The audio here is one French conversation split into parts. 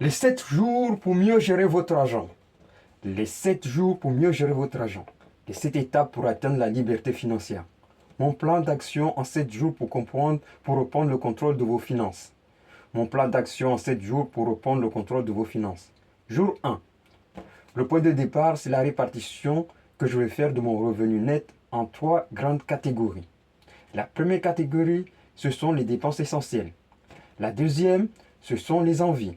Les 7 jours pour mieux gérer votre argent. Les 7 jours pour mieux gérer votre argent. Les 7 étapes pour atteindre la liberté financière. Mon plan d'action en 7 jours pour reprendre le contrôle de vos finances. Mon plan d'action en 7 jours pour reprendre le contrôle de vos finances. Jour 1. Le point de départ, c'est la répartition que je vais faire de mon revenu net en 3 grandes catégories. La première catégorie, ce sont les dépenses essentielles. La deuxième, ce sont les envies.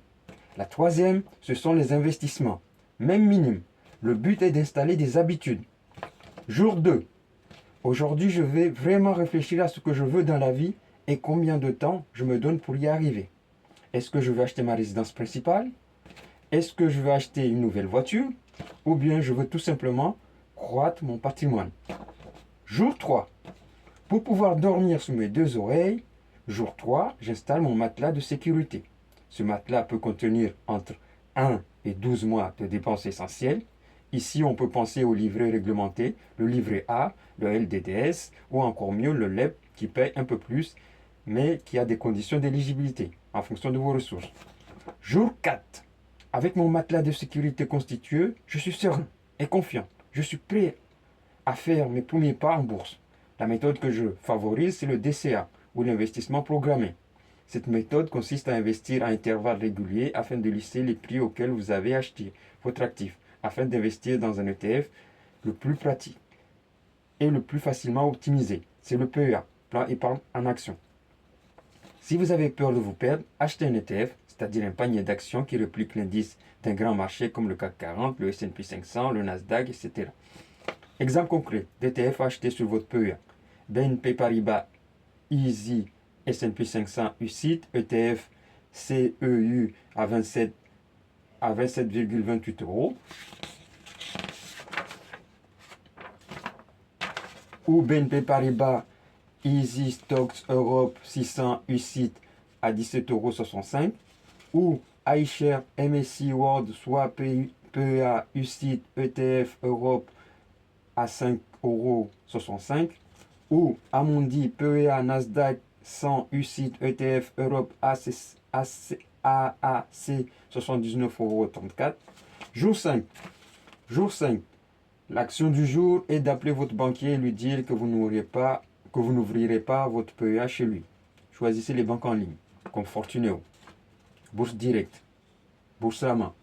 La troisième, ce sont les investissements, même minimes. Le but est d'installer des habitudes. Jour 2. Aujourd'hui, je vais vraiment réfléchir à ce que je veux dans la vie et combien de temps je me donne pour y arriver. Est-ce que je veux acheter ma résidence principale? Est-ce que je veux acheter une nouvelle voiture? Ou bien je veux tout simplement croître mon patrimoine. Jour 3. Pour pouvoir dormir sous mes deux oreilles, jour 3, j'installe mon matelas de sécurité. Ce matelas peut contenir entre 1 et 12 mois de dépenses essentielles. Ici, on peut penser au livret réglementé, le livret A, le LDDS ou encore mieux le LEP qui paye un peu plus mais qui a des conditions d'éligibilité en fonction de vos ressources. Jour 4. Avec mon matelas de sécurité constitué, je suis serein et confiant. Je suis prêt à faire mes premiers pas en bourse. La méthode que je favorise, c'est le DCA ou l'investissement programmé. Cette méthode consiste à investir à intervalles réguliers afin de lisser les prix auxquels vous avez acheté votre actif, afin d'investir dans un ETF le plus pratique et le plus facilement optimisé. C'est le PEA, plan épargne en action. Si vous avez peur de vous perdre, achetez un ETF, c'est-à-dire un panier d'actions qui réplique l'indice d'un grand marché comme le CAC 40, le S&P 500, le Nasdaq, etc. Exemple concret d'ETF acheté sur votre PEA. BNP Paribas Easy S&P 500 UCIT ETF CEU à 27,28 euros. Ou BNP Paribas Easy Stocks Europe 600 UCIT à 17,65 euros. Ou iShares MSCI World soit PEA UCIT ETF Europe à 5,65 €, ou Amundi PEA Nasdaq 100 UCIT ETF Europe AAC 79,34 €. Jour 5. Jour 5. L'action du jour est d'appeler votre banquier et lui dire que vous n'ouvrirez pas votre PEA chez lui. Choisissez les banques en ligne, comme Fortuneo, Bourse Directe, Boursorama,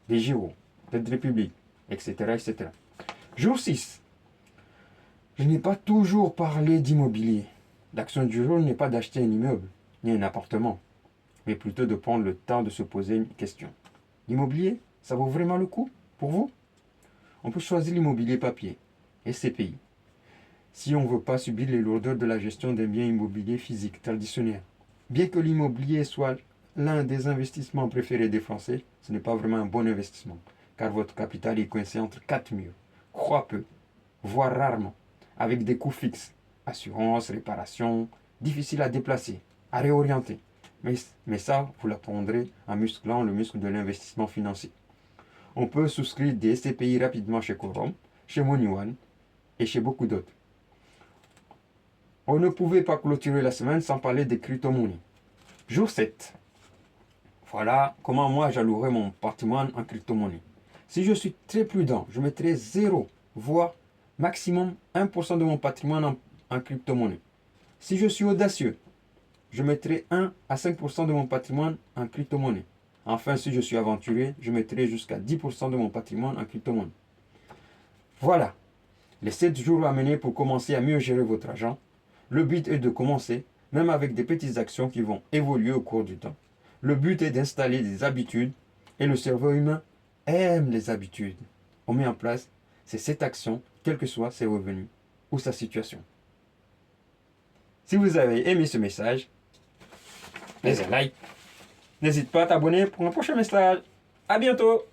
DEGIRO, Trade Republic, etc., etc. Jour 6. Je n'ai pas toujours parlé d'immobilier. L'action du jour n'est pas d'acheter un immeuble, ni un appartement, mais plutôt de prendre le temps de se poser une question. L'immobilier, ça vaut vraiment le coup pour vous? On peut choisir l'immobilier papier, SCPI, si on ne veut pas subir les lourdeurs de la gestion d'un bien immobilier physique traditionnel. Bien que l'immobilier soit l'un des investissements préférés des Français, ce n'est pas vraiment un bon investissement, car votre capital est coincé entre 4 murs, croît peu, voire rarement, avec des coûts fixes, assurance, réparation, difficile à déplacer, à réorienter. Mais ça, vous l'apprendrez en musclant le muscle de l'investissement financier. On peut souscrire des SCPI rapidement chez Quorum, chez MoneyOne et chez beaucoup d'autres. On ne pouvait pas clôturer la semaine sans parler des crypto-monnaies. Jour 7. Voilà comment moi j'allouerai mon patrimoine en crypto-monnaie. Si je suis très prudent, je mettrai 0, voire maximum 1% de mon patrimoine en crypto-monnaie. Si je suis audacieux, je mettrai 1 à 5% de mon patrimoine en crypto-monnaie. Enfin, si je suis aventureux, je mettrai jusqu'à 10% de mon patrimoine en crypto-monnaie. Voilà, les 7 jours à mener pour commencer à mieux gérer votre argent. Le but est de commencer, même avec des petites actions qui vont évoluer au cours du temps. Le but est d'installer des habitudes et le cerveau humain aime les habitudes. On met en place ces 7 actions, quels que soient ses revenus ou sa situation. Si vous avez aimé ce message, laissez un like. N'hésite pas à t'abonner pour un prochain message. À bientôt!